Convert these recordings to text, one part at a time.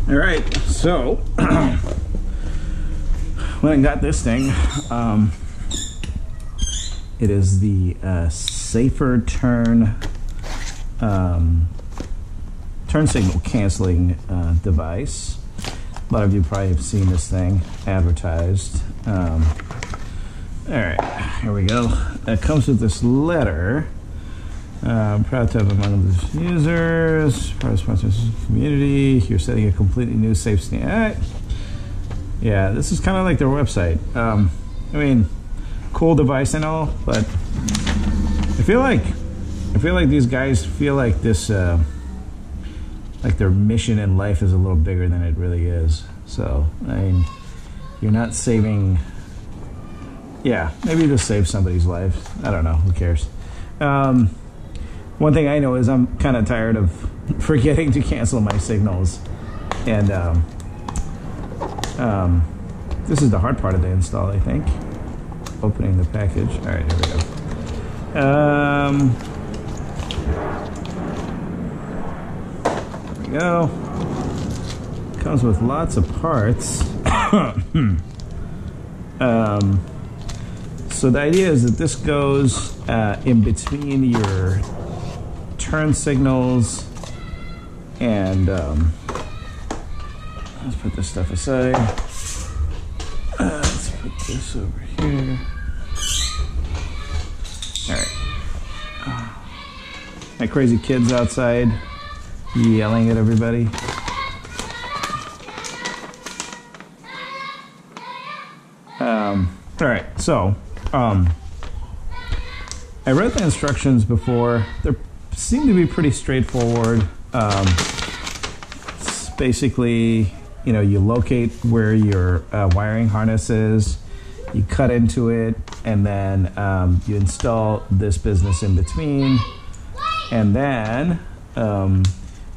All right, so when I got this thing, it is the Safer Turn turn signal canceling device. A lot of you probably have seen this thing advertised. All right, here we go. It comes with this letter. Proud to have among the users, proud of sponsors of the community. You're setting a completely new safe stand. Yeah, this is kind of like their website. I mean, cool device and all, but I feel like these guys feel like this, like their mission in life is a little bigger than it really is. So, I mean, you're not saving. Yeah, maybe just save somebody's life. I don't know. Who cares? One thing I know is I'm kind of tired of forgetting to cancel my signals. And this is the hard part of the install, I think. Opening the package. All right, here we go. There we go. Comes with lots of parts. So the idea is that this goes in between your turn signals and let's put this stuff aside. Let's put this over here. All right. My crazy kids outside yelling at everybody. All right, so I read the instructions before. They seem to be pretty straightforward. It's basically, you know, you locate where your wiring harness is, you cut into it, and then you install this business in between, and then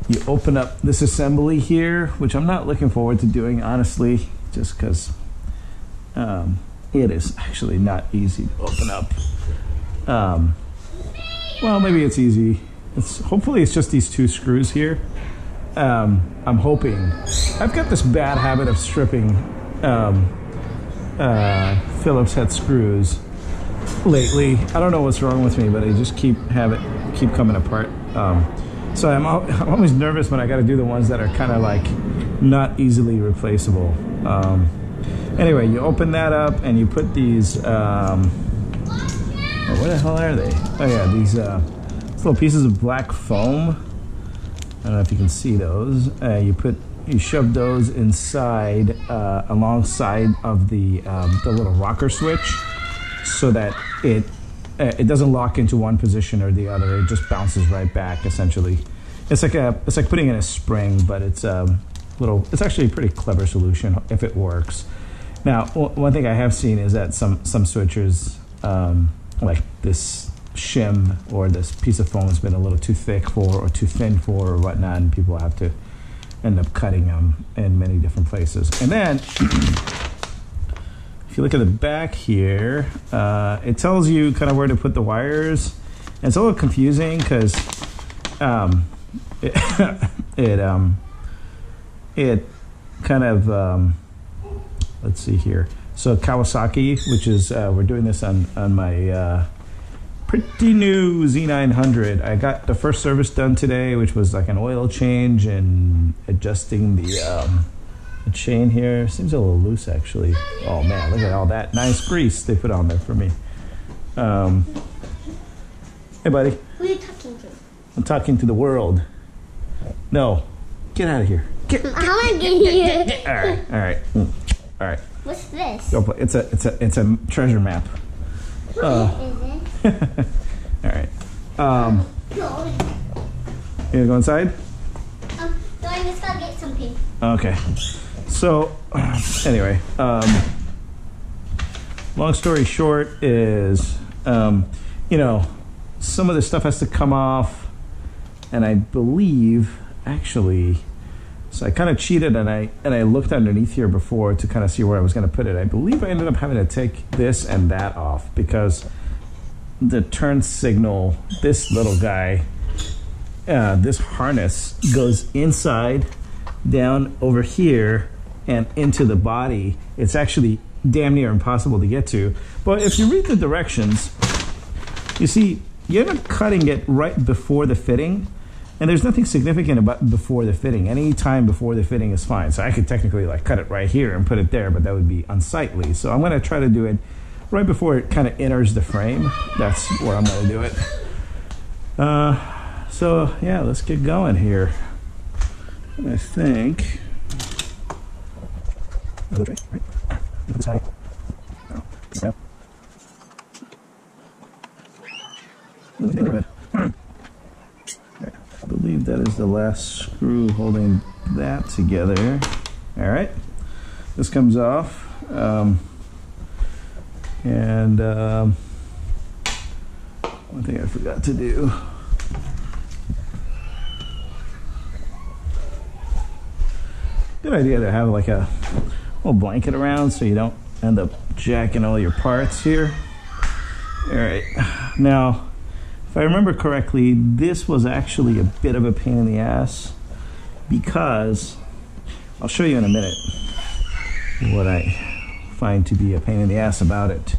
you open up this assembly here, which I'm not looking forward to doing, honestly, just because it is actually not easy to open up. Well, maybe it's easy. Hopefully it's just these two screws here. I'm hoping. I've got this bad habit of stripping Phillips head screws lately. I don't know what's wrong with me, but I just keep coming apart. So I'm always nervous when I got to do the ones that are kind of like not easily replaceable. Anyway, you open that up and you put these. What the hell are they? Oh yeah, these little pieces of black foam. I don't know if you can see those. You shove those inside, alongside of the little rocker switch, so that it doesn't lock into one position or the other. It just bounces right back. Essentially, it's like putting in a spring, but it's it's actually a pretty clever solution if it works. Now, one thing I have seen is that some switchers, like this shim or this piece of foam has been a little too thick for or too thin for or whatnot, and people have to end up cutting them in many different places. And then, if you look at the back here, it tells you kind of where to put the wires. And it's a little confusing because it kind of let's see here. So Kawasaki, which is we're doing this on my pretty new Z900. I got the first service done today, which was like an oil change and adjusting the chain here. Seems a little loose actually. Oh man, look at all that nice grease they put on there for me. Hey buddy. Who are you talking to? I'm talking to the world. No, get out of here. I want to get here. All right. All right. What's this? Go play. It's a treasure map. What is it? All right. You gonna go inside? No, I just gotta get something. Okay. So, anyway, long story short is, you know, some of the stuff has to come off, and I believe actually. So I kind of cheated and I looked underneath here before to kind of see where I was going to put it. I believe I ended up having to take this and that off because the turn signal, this little guy, this harness goes inside down over here and into the body, it's actually damn near impossible to get to. But if you read the directions, you see you end up cutting it right before the fitting, and there's nothing significant about before the fitting. Any time before the fitting is fine. So I could technically like cut it right here and put it there, but that would be unsightly. So I'm going to try to do it right before it kind of enters the frame. That's where I'm going to do it. So yeah, let's get going here. I think. Another tray, right? Look at this high. Oh, yeah. I believe that is the last screw holding that together. All right, this comes off, one thing I forgot to do. Good idea to have like a little blanket around so you don't end up jacking all your parts here. All right, now if I remember correctly, this was actually a bit of a pain in the ass because I'll show you in a minute what I find to be a pain in the ass about it.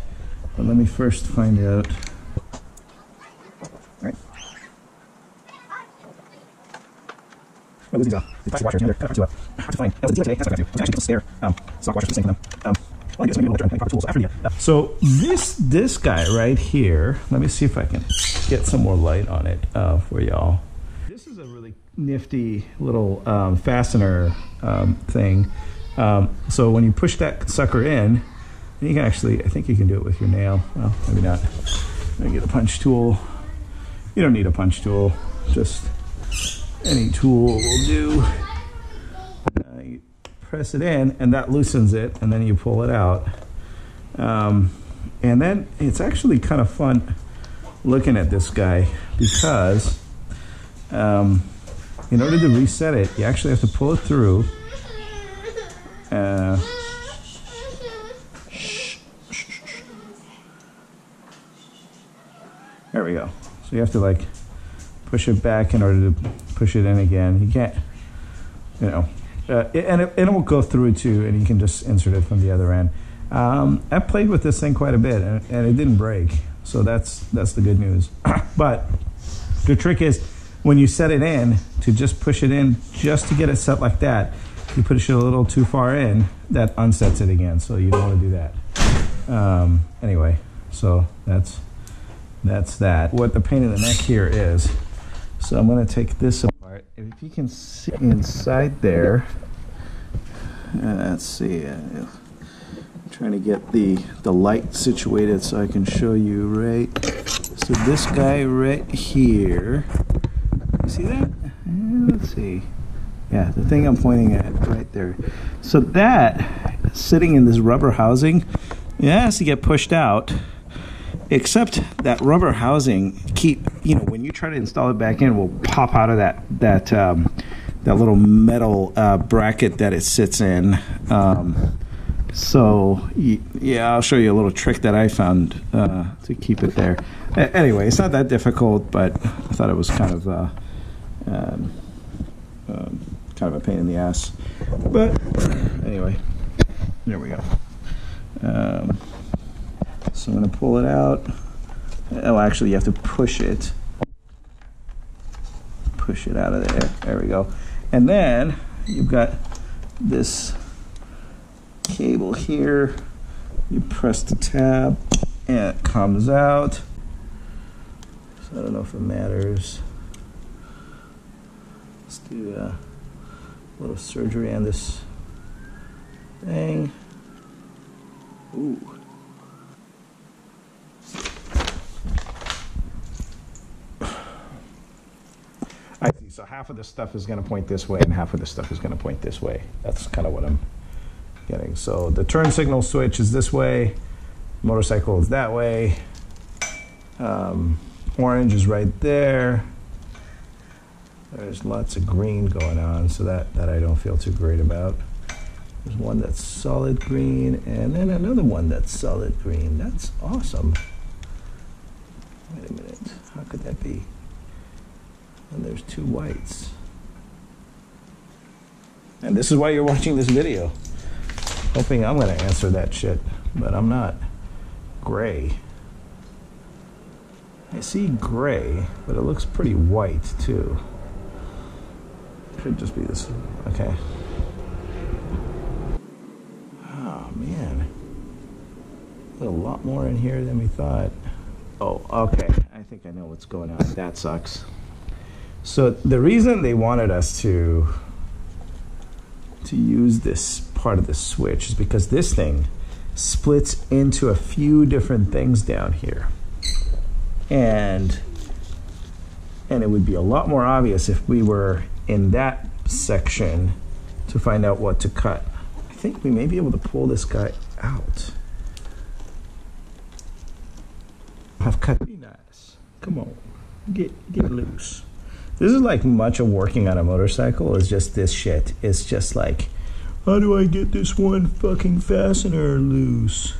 But let me first find out. All right. Well, these are the plastic washers. They're kind of hard to find. That was the deal today. That's what I got to do. I actually get some spare stock washers for sinking them. Well, I guess maybe we'll try tools after the. So this guy right here. Let me see if I can get some more light on it for y'all. This is a really nifty little fastener thing. So when you push that sucker in, you can actually, I think you can do it with your nail. Well, maybe not. Let me get a punch tool. You don't need a punch tool. Just any tool will do. You press it in, and that loosens it, and then you pull it out. And then it's actually kind of fun looking at this guy because in order to reset it, you actually have to pull it through. There we go. So you have to like push it back in order to push it in again. You can't, you know, and it will go through too, and you can just insert it from the other end. I've played with this thing quite a bit, and it didn't break, so that's the good news. But the trick is when you set it in, to just push it in just to get it set like that. You push it a little too far in, that unsets it again, so you don't want to do that. Anyway, so that's that. What the pain in the neck here is, so I'm going to take this apart. If you can see inside there, let's see. I'm trying to get the light situated so I can show you right. So this guy right here, you see that? Let's see. Yeah, the thing I'm pointing at right there. So that, sitting in this rubber housing, it has to get pushed out. Except that rubber housing, when you try to install it back in, it will pop out of that little metal bracket that it sits in. So yeah, I'll show you a little trick that I found to keep it there. Anyway, it's not that difficult, but I thought it was kind of a pain in the ass. But anyway, there we go. So I'm going to pull it out. Oh, actually, you have to push it. Push it out of there. There we go. And then you've got this cable here. You press the tab, and it comes out. So I don't know if it matters. Let's do a little surgery on this thing. Ooh. I see. So half of this stuff is going to point this way, and half of this stuff is going to point this way. That's kind of what I'm getting. So the turn signal switch is this way. Motorcycle is that way. Orange is right there. There's lots of green going on, so that I don't feel too great about. There's one that's solid green, and then another one that's solid green. That's awesome. Wait a minute. How could that be? And there's two whites. And this is why you're watching this video. Hoping I'm gonna answer that shit, but I'm not. Gray. I see gray, but it looks pretty white too. Could just be this. Okay. Oh man. A lot more in here than we thought. Oh, okay. I think I know what's going on. That sucks. So the reason they wanted us to use this part of the switch is because this thing splits into a few different things down here. And it would be a lot more obvious if we were in that section to find out what to cut. I think we may be able to pull this guy out. I've cut pretty nice. Come on, get loose. This is like much of working on a motorcycle is just this shit. It's just like, how do I get this one fucking fastener loose?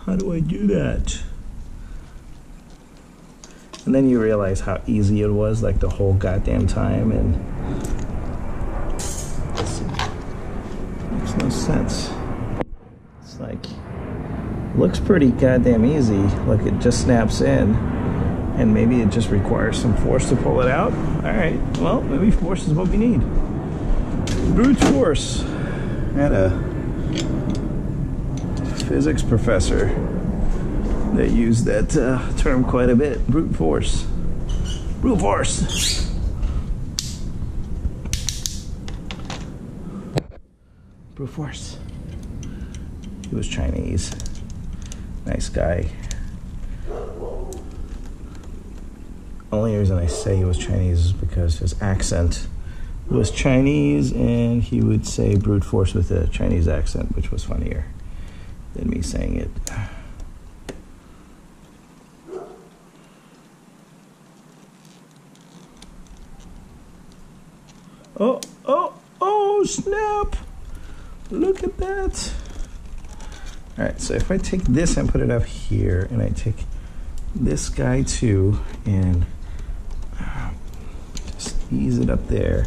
How do I do that? And then you realize how easy it was, like the whole goddamn time, and it makes no sense. It's like, looks pretty goddamn easy, like it just snaps in, and maybe it just requires some force to pull it out. All right, well, maybe force is what we need. Brute force. I had a physics professor that used that term quite a bit. Brute force. Brute force. Brute force. He was Chinese. Nice guy. Only reason I say he was Chinese is because his accent was Chinese, and he would say brute force with a Chinese accent, which was funnier than me saying it. Oh, snap! Look at that. All right, so if I take this and put it up here, and I take this guy too, and just ease it up there,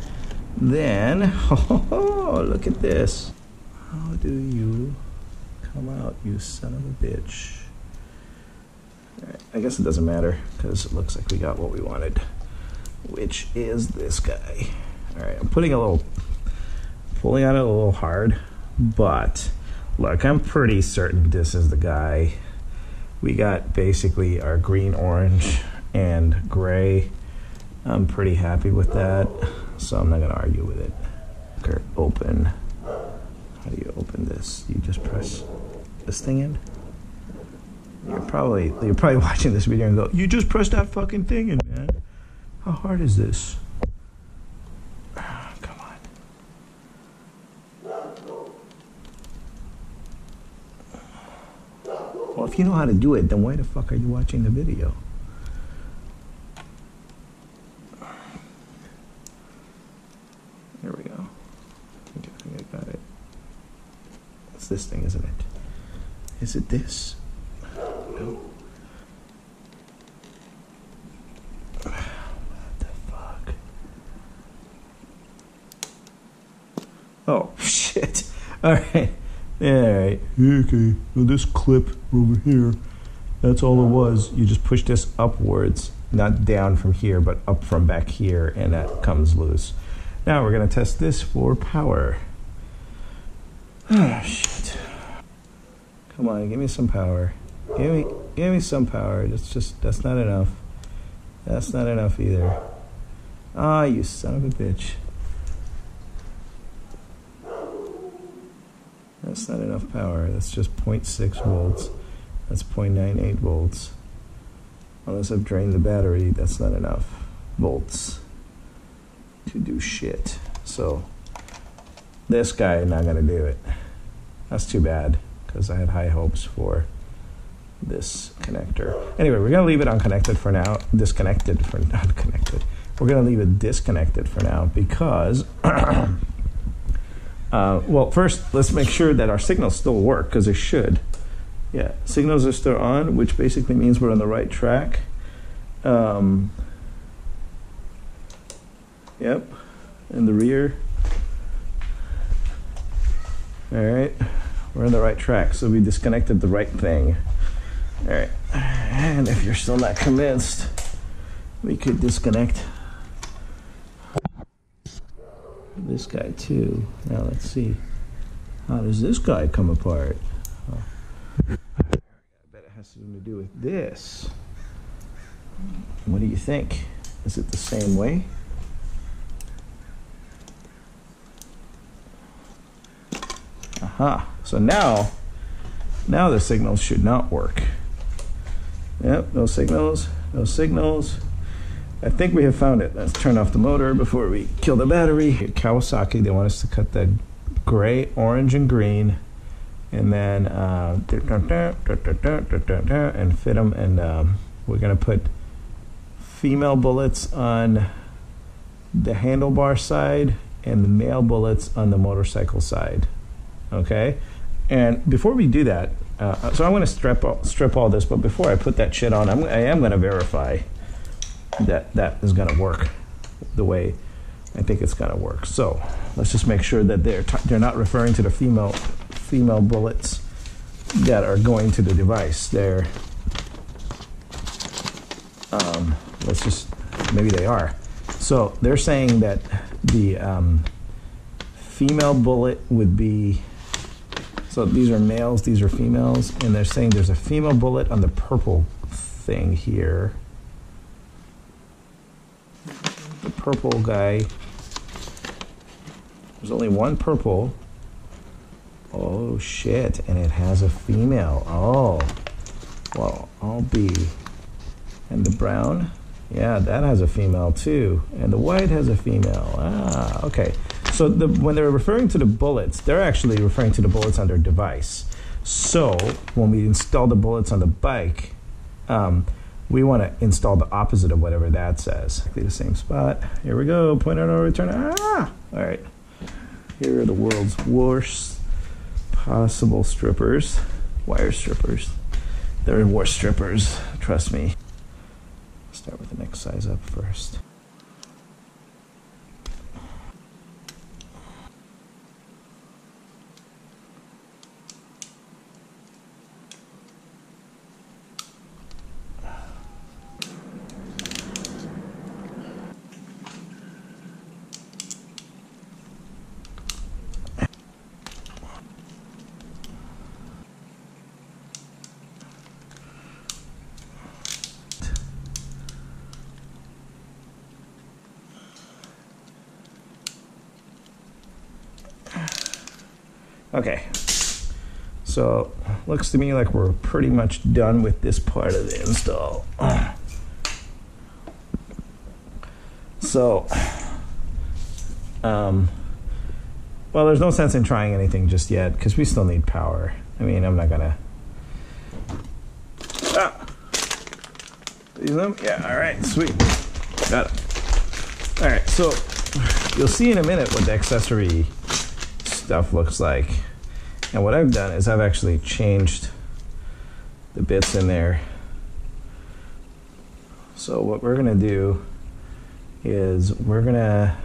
then, oh, look at this. How do you come out, you son of a bitch? All right, I guess it doesn't matter, because it looks like we got what we wanted, which is this guy. All right, I'm pulling on it a little hard, but look, I'm pretty certain this is the guy. We got basically our green, orange, and gray. I'm pretty happy with that, so I'm not gonna argue with it. Okay, open. How do you open this? You just press this thing in? You're probably watching this video and go, you just press that fucking thing in, man. How hard is this? Come on. Well, if you know how to do it, then why the fuck are you watching the video? There we go. I think I got it. It's this thing, isn't it? Is it this? No. What the fuck? Oh, shit. All right. Yeah, all right. Okay. Well, this clip over here, that's all it was. You just push this upwards, not down from here, but up from back here, and that comes loose. Now we're going to test this for power. Oh, shit. Come on, give me some power. Give me some power. That's not enough. That's not enough either. Ah, you son of a bitch. That's not enough power. That's just 0.6 volts. That's 0.98 volts. Unless I've drained the battery, that's not enough volts to do shit. So this guy not gonna do it. That's too bad, because I had high hopes for this connector. Anyway, we're gonna leave it unconnected for now. Disconnected for not connected. We're gonna leave it disconnected for now because well, first let's make sure that our signals still work, because they should. Yeah, signals are still on, which basically means we're on the right track. Yep, in the rear. All right, we're on the right track. So we disconnected the right thing. All right, and if you're still not convinced, we could disconnect this guy too. Now let's see. How does this guy come apart? Oh. I bet it has something to do with this. What do you think? Is it the same way? Aha. So now the signals should not work. Yep, no signals, no signals. I think we have found it. Let's turn off the motor before we kill the battery. Kawasaki, they want us to cut the gray, orange, and green, and then and fit them. And we're gonna put female bullets on the handlebar side and the male bullets on the motorcycle side. Okay, and before we do that, so I'm going to strip all this. But before I put that shit on, I am going to verify that is going to work the way I think it's going to work. So let's just make sure that they're not referring to the female bullets that are going to the device. Let's just, maybe they are. So they're saying that the female bullet would be, so these are males, these are females, and they're saying there's a female bullet on the purple thing here. The purple guy, there's only one purple. Oh shit, and it has a female. Oh, well, I'll be. And the brown, yeah, that has a female too. And the white has a female. Ah, okay. So when they're referring to the bullets, they're actually referring to the bullets on their device. So when we install the bullets on the bike, we want to install the opposite of whatever that says. Exactly the same spot. Here we go. Point out our return. Ah! All right. Here are the world's worst possible strippers. Wire strippers. They're worse strippers. Trust me. Start with the next size up first. Okay, so looks to me like we're pretty much done with this part of the install. So, well, there's no sense in trying anything just yet because we still need power. I mean, I'm not gonna. These them? Yeah. All right. Sweet. Got it. All right. So you'll see in a minute what the accessory stuff looks like. And what I've done is I've actually changed the bits in there. So what we're gonna do is we're gonna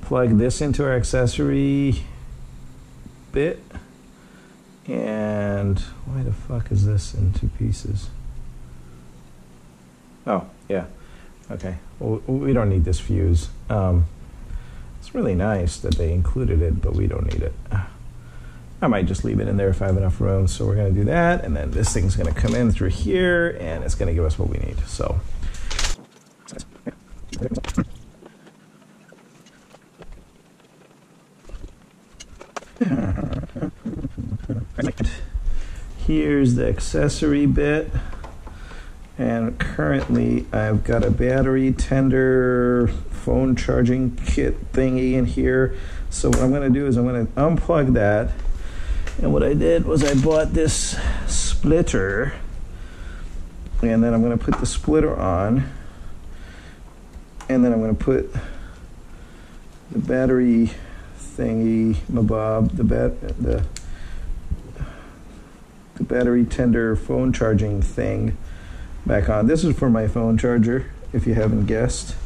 plug this into our accessory bit. And why the fuck is this in two pieces? Oh, yeah. Okay. Well, we don't need this fuse. It's really nice that they included it, but we don't need it. I might just leave it in there if I have enough room. So we're going to do that, and then this thing's going to come in through here, and it's going to give us what we need. So. Here's the accessory bit. And currently I've got a battery tender phone charging kit thingy in here. So what I'm going to do is I'm going to unplug that. And what I did was I bought this splitter. And then I'm going to put the splitter on. And then I'm going to put the battery thingy, mabob, the battery tender phone charging thing back on. This is for my phone charger, if you haven't guessed.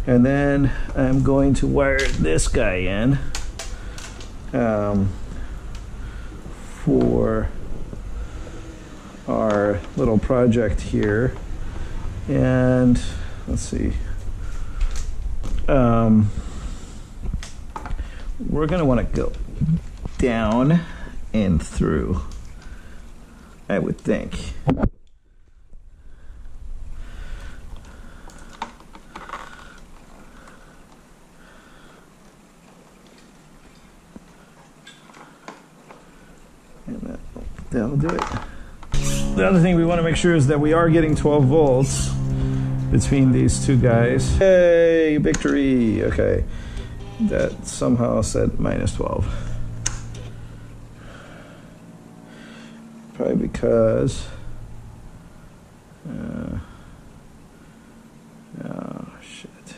And then I'm going to wire this guy in. for our little project here. And let's see. We're going to want to go down and through, I would think. And that'll do it. The other thing we want to make sure is that we are getting 12 volts between these two guys. Yay, victory! Okay, that somehow said minus 12. Probably because oh shit.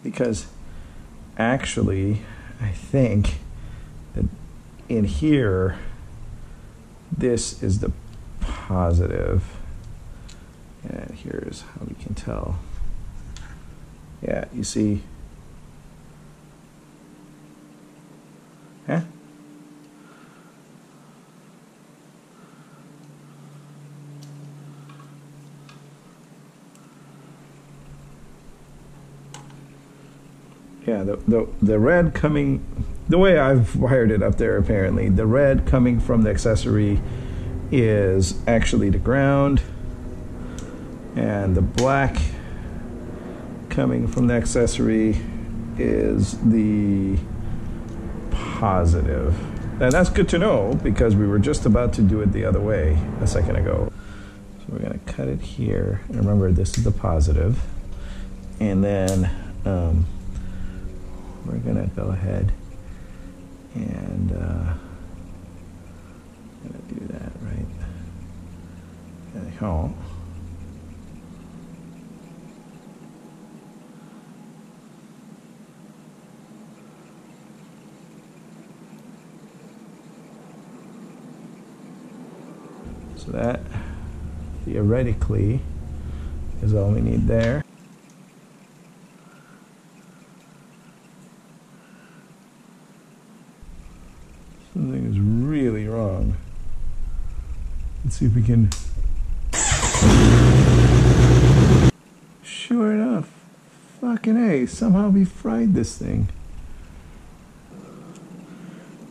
Because actually I think that in here this is the positive, and here's how we can tell. Yeah, you see. Huh? Yeah, the red coming, the way I've wired it up there, apparently, the red coming from the accessory is actually the ground, and the black coming from the accessory is the positive. And that's good to know, because we were just about to do it the other way a second ago. So we're going to cut it here, and remember this is the positive, and then we're going to go ahead and gonna do that right there. So that theoretically is all we need there. Something is really wrong. Let's see if we can. Sure enough, fucking A, somehow we fried this thing.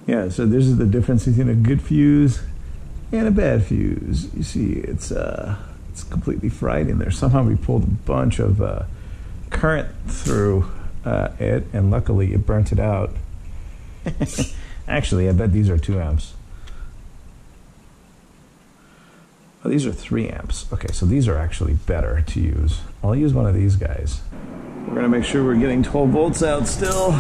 Yeah, so this is the difference between a good fuse and a bad fuse. You see, it's completely fried in there. Somehow we pulled a bunch of current through it, and luckily it burnt it out. Actually, I bet these are 2 amps. Oh, these are 3 amps. Okay, so these are actually better to use. I'll use one of these guys. We're gonna make sure we're getting 12 volts out still.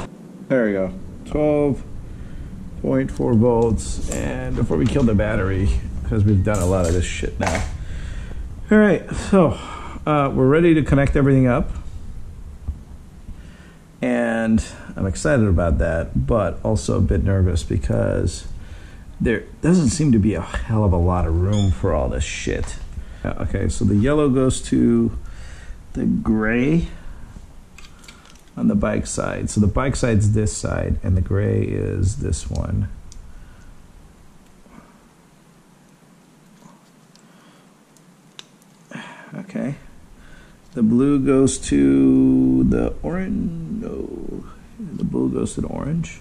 There we go, 12.4 volts. And before we kill the battery, because we've done a lot of this shit now. All right, so we're ready to connect everything up. And I'm excited about that, but also a bit nervous because there doesn't seem to be a hell of a lot of room for all this shit. Okay, so the yellow goes to the gray on the bike side. So the bike side's this side, and the gray is this one. Okay. The blue goes to the orange. No, the blue goes to the orange.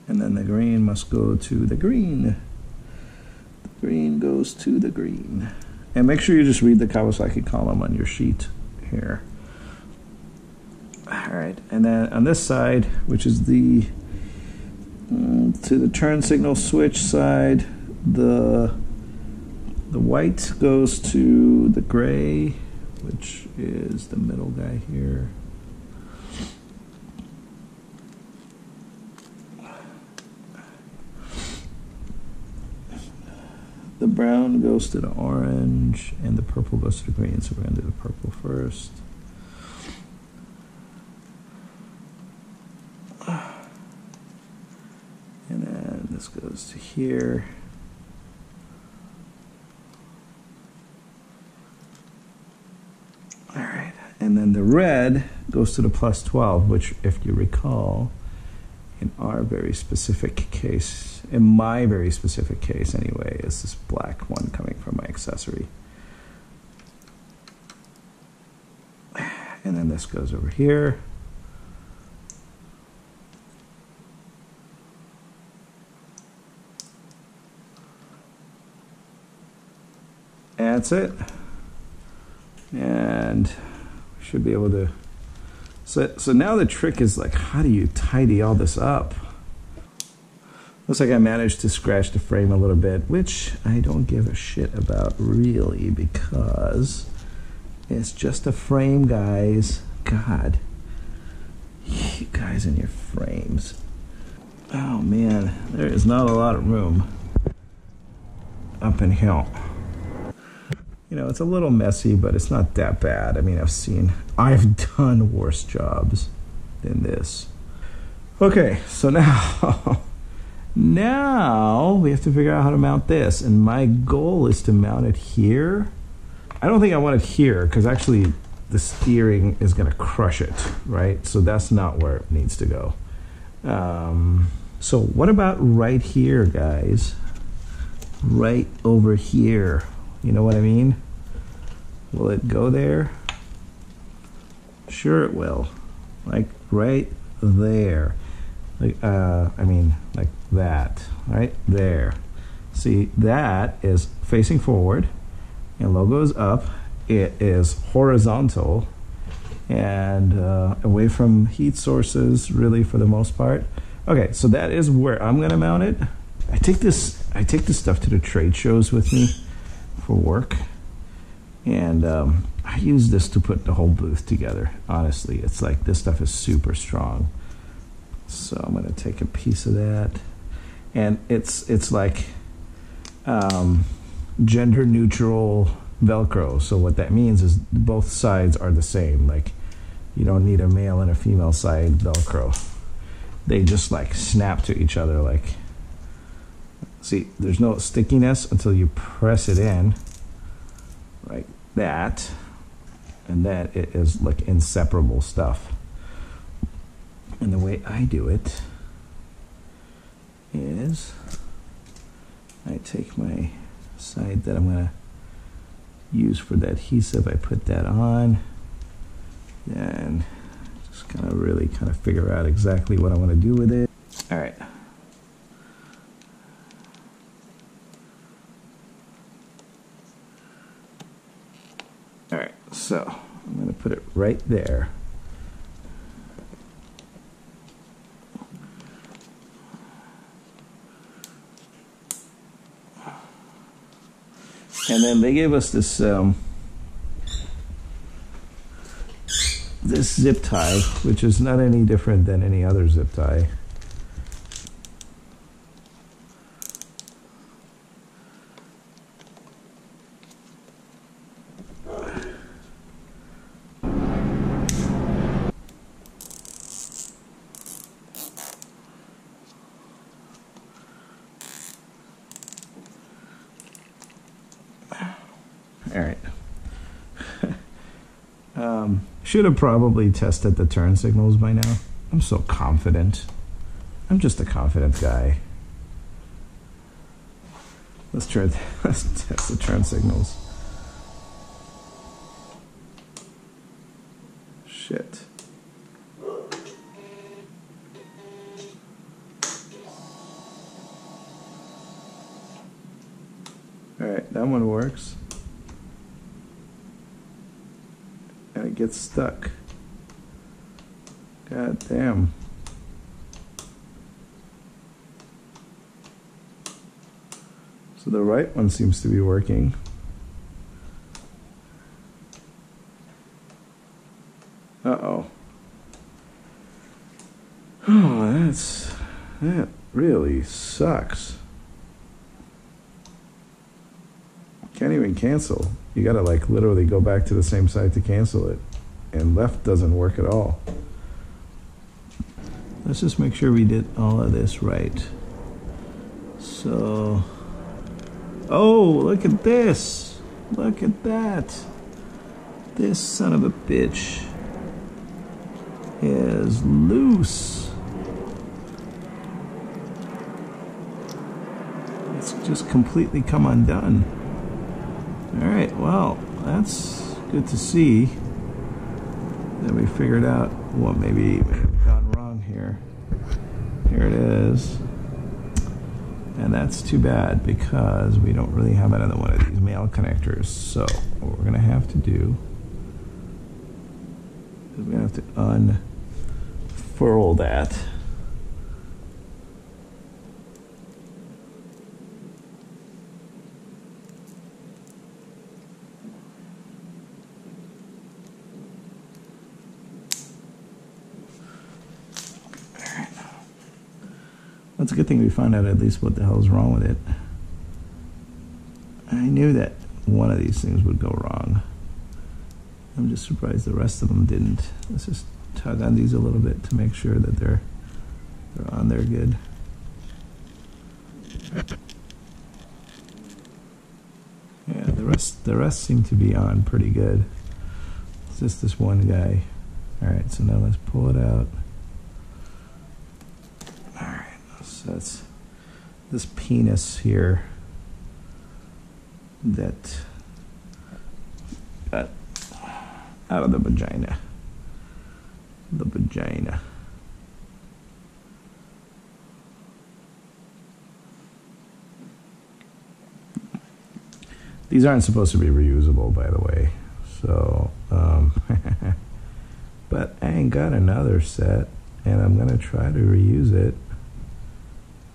And then the green must go to the green. The green goes to the green. And make sure you just read the Kawasaki column on your sheet here. All right, and then on this side, which is the to the turn signal switch side, the white goes to the gray, which is the middle guy here. The brown goes to the orange, and the purple goes to the green. So we're going to do the purple first. And then this goes to here. All right. And then the red goes to the plus 12, which, if you recall, in our very specific case, in my very specific case anyway, is this black one coming from my accessory. And then this goes over here. That's it. And we should be able to. So now the trick is like, how do you tidy all this up? Looks like I managed to scratch the frame a little bit, which I don't give a shit about really, because it's just a frame, guys. God, you guys and your frames. Oh man, there is not a lot of room up in here. You know, it's a little messy, but it's not that bad. I mean, I've done worse jobs than this. Okay, so now, now we have to figure out how to mount this. And my goal is to mount it here. I don't think I want it here, because actually the steering is going to crush it, right? So that's not where it needs to go. So what about right here, guys? Right over here. You know what I mean? Will it go there? Sure it will. Like right there. Like I mean like that. Right there. See, that is facing forward and logo is up. It is horizontal and away from heat sources really for the most part. Okay, so that is where I'm gonna mount it. I take this stuff to the trade shows with me for work, and I use this to put the whole booth together. Honestly, it's like this stuff is super strong. So I'm gonna take a piece of that, and it's like gender neutral Velcro. So what that means is both sides are the same. Like you don't need a male and a female side Velcro. They just like snap to each other. Like, see, there's no stickiness until you press it in, like that, and then it is like inseparable stuff. And the way I do it is I take my side that I'm gonna use for the adhesive, I put that on, and just kind of really kind of figure out exactly what I want to do with it. All right. All right, so I'm going to put it right there. And then they gave us this this zip tie, which is not any different than any other zip tie. All right. Should have probably tested the turn signals by now. I'm so confident. I'm just a confident guy. Let's test the turn signals. Shit. All right, that one works. And it gets stuck. God damn. So the right one seems to be working. Uh-oh. Oh, that really sucks. Can't even cancel. You gotta like literally go back to the same side to cancel it. And left doesn't work at all. Let's just make sure we did all of this right. So, oh, look at this. Look at that. This son of a bitch is loose. It's just completely come undone. All right, well, that's good to see that we figured out what maybe have gone wrong here. Here it is. And that's too bad because we don't really have another one of these male connectors. So what we're gonna have to do is we're gonna have to unfurl that. That's a good thing we found out at least what the hell's wrong with it. I knew that one of these things would go wrong. I'm just surprised the rest of them didn't. Let's just tug on these a little bit to make sure that they're on there good. Yeah, the rest seem to be on pretty good. It's just this one guy. All right, so now let's pull it out. So that's this penis here that got out of the vagina. The vagina. These aren't supposed to be reusable, by the way. So, but I ain't got another set, and I'm gonna try to reuse it.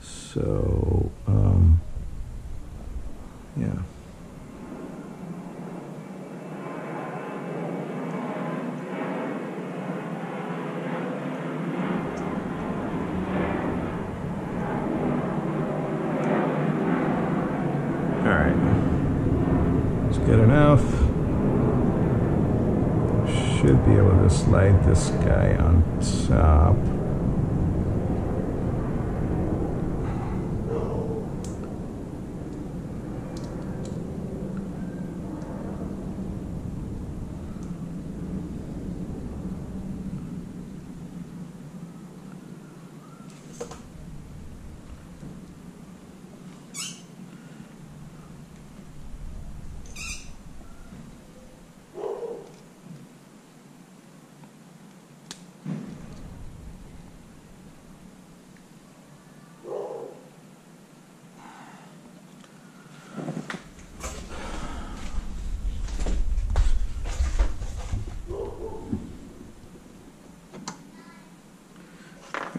So, yeah. All right. It's good enough. Should be able to slide this guy on top.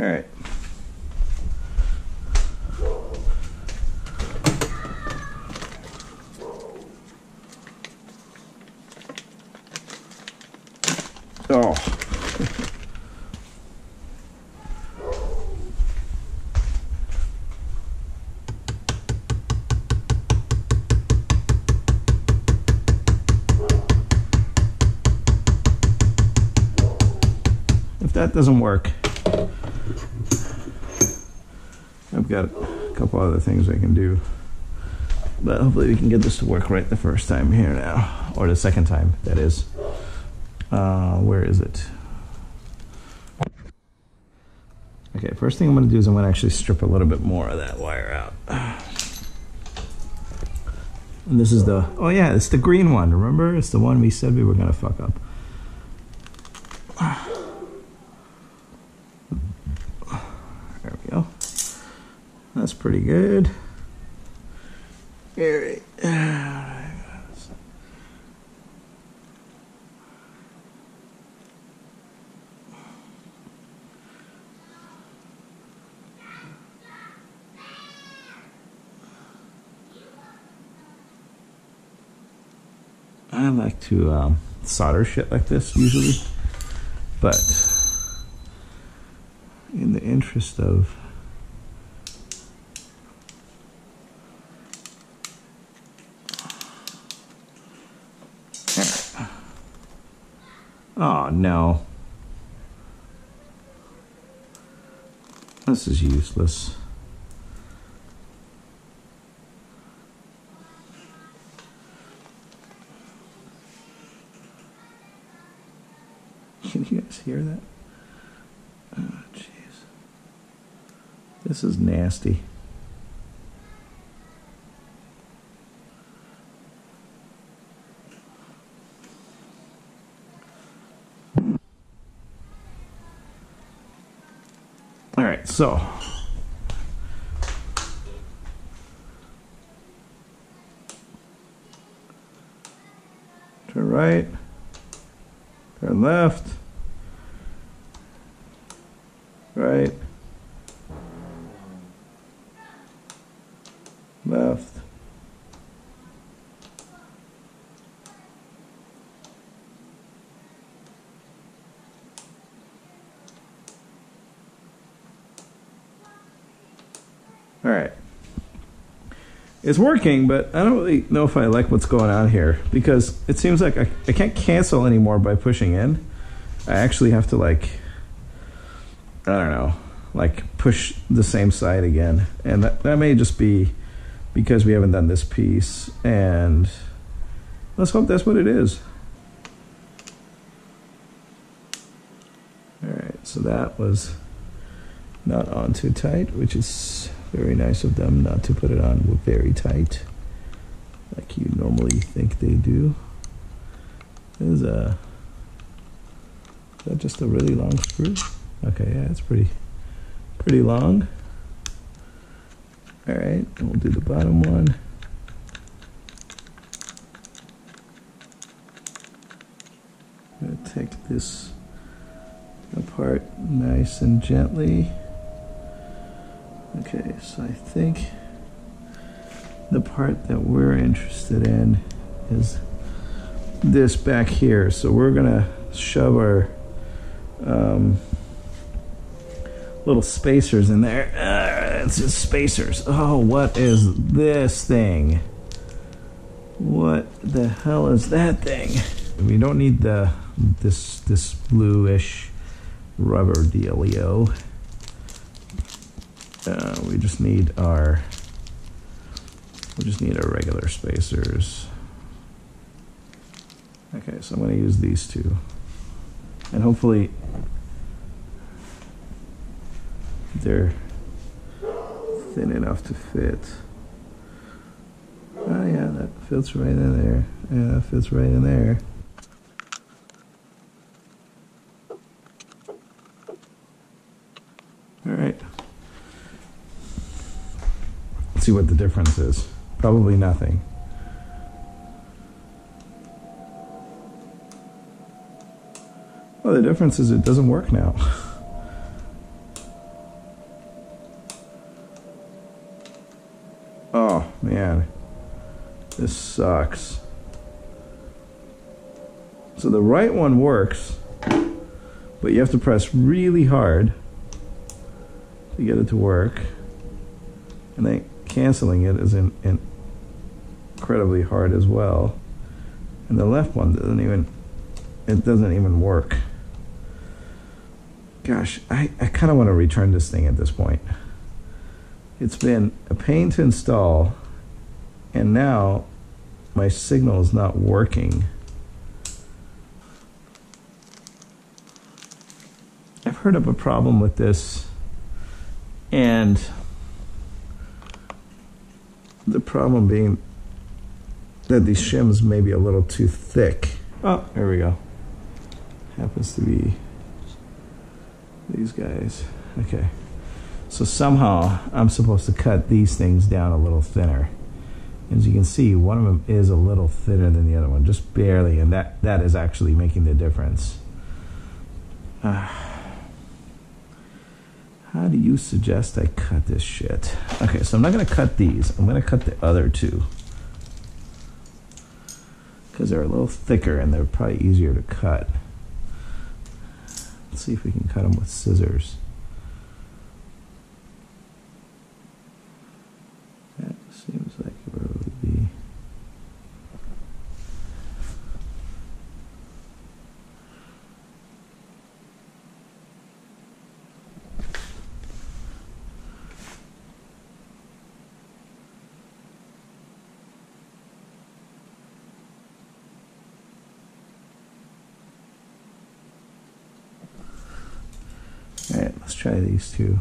All right. Oh. If that doesn't work, I've got a couple other things I can do, but hopefully we can get this to work right the first time here now, or the second time, that is. Where is it? Okay, first thing I'm going to do is I'm going to actually strip a little bit more of that wire out. And this is the, oh yeah, it's the green one, remember? It's the one we said we were going to fuck up. There we go. That's pretty good. All right. I like to solder shit like this usually, but in the interest of oh no, this is useless. Can you guys hear that? Oh, jeez. This is nasty. All right, so turn right, turn left, right, left. All right. It's working, but I don't really know if I like what's going on here because it seems like I can't cancel anymore by pushing in. I actually have to like, I don't know, like push the same side again. And that may just be because we haven't done this piece. And let's hope that's what it is. All right, so that was not on too tight, which is very nice of them not to put it on very tight like you normally think they do. Is that just a really long screw? Okay, yeah, it's pretty long. All right, and we'll do the bottom one. I'm gonna take this apart nice and gently. Okay, so I think the part that we're interested in is this back here. So we're gonna shove our little spacers in there. It's just spacers. Oh, what is this thing? What the hell is that thing? We don't need this bluish rubber dealio. We just need our regular spacers. Okay, so I'm going to use these two, and hopefully they're thin enough to fit. Oh yeah, that fits right in there. Yeah, that fits right in there. All right. Let's see what the difference is. Probably nothing. Well, the difference is it doesn't work now. Oh, man. This sucks. So the right one works, but you have to press really hard to get it to work. And then canceling it is incredibly hard as well. And the left one doesn't even work. Gosh, I kind of want to return this thing at this point. It's been a pain to install, and now my signal is not working. I've heard of a problem with this, and the problem being that these shims may be a little too thick. Oh, there we go. Happens to be these guys. Okay. So somehow I'm supposed to cut these things down a little thinner. As you can see, one of them is a little thinner than the other one, just barely, and that is actually making the difference. How do you suggest I cut this shit? Okay, so I'm not going to cut these. I'm going to cut the other two, because they're a little thicker and they're probably easier to cut. Let's see if we can cut them with scissors. That seems like it would be. All right, let's try these two.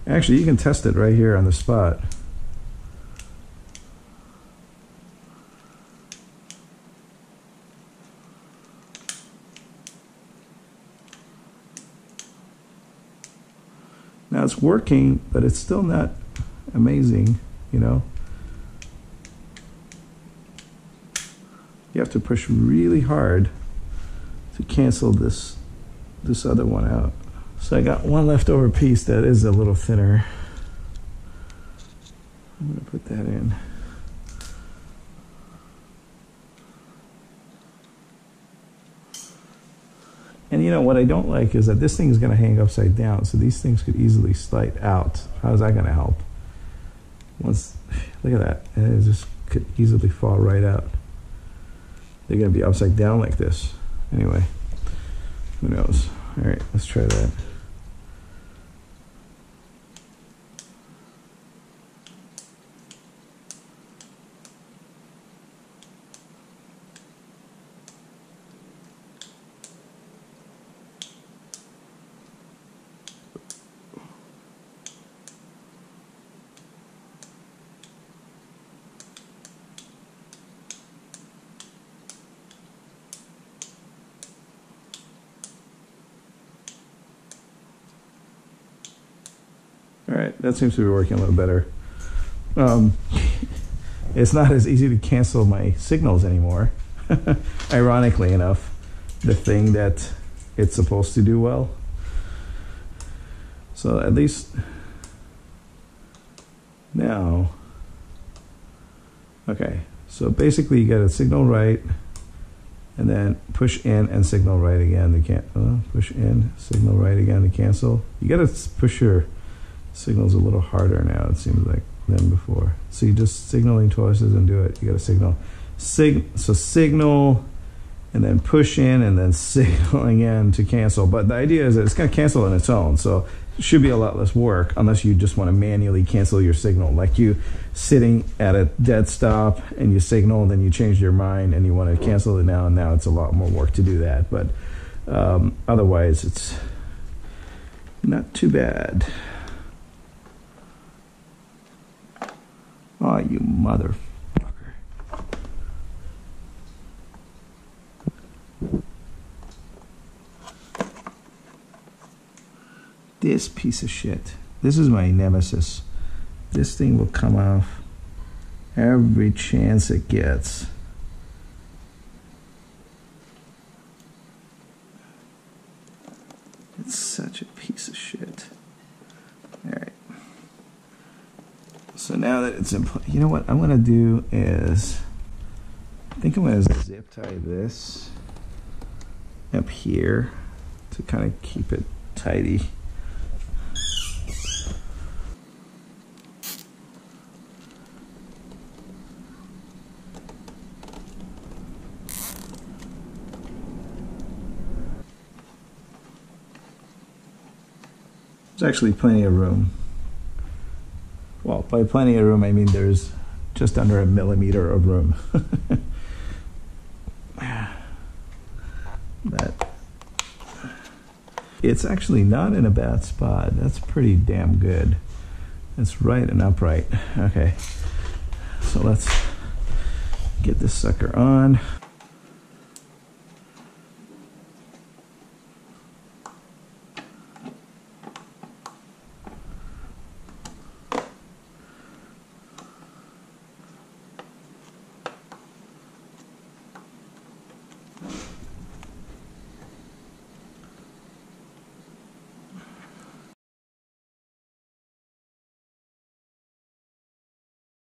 Actually, you can test it right here on the spot. Now it's working, but it's still not amazing, you know. You have to push really hard to cancel this other one out. So I got one leftover piece that is a little thinner. I'm gonna put that in. And you know what I don't like is that this thing is gonna hang upside down, so these things could easily slide out. How's that gonna help? Once, look at that, and it just could easily fall right out. They're gonna be upside down like this. Anyway, who knows? All right, let's try that. All right, that seems to be working a little better. It's not as easy to cancel my signals anymore. Ironically enough, the thing that it's supposed to do well. So at least now, okay, so basically you get a signal right, and then push in and signal right again to cancel. Push in, signal right again to cancel. You gotta push your signals a little harder now, it seems like, than before. So you just signaling twice doesn't do it. You got to signal. So signal, and then push in, and then signal again to cancel. But the idea is that it's going to cancel on its own. So it should be a lot less work, unless you just want to manually cancel your signal. Like you sitting at a dead stop, and you signal, and then you change your mind, and you want to cancel it now, and now it's a lot more work to do that. But otherwise, it's not too bad. Oh, you motherfucker. This piece of shit. This is my nemesis. This thing will come off every chance it gets. It's such a piece of shit. All right. So now that it's in place, you know what I'm going to do is, I think I'm going to zip tie this up here to kind of keep it tidy. There's actually plenty of room. Well, by plenty of room, I mean there's just under 1 millimeter of room. But it's actually not in a bad spot. That's pretty damn good. It's right and upright. Okay, so let's get this sucker on.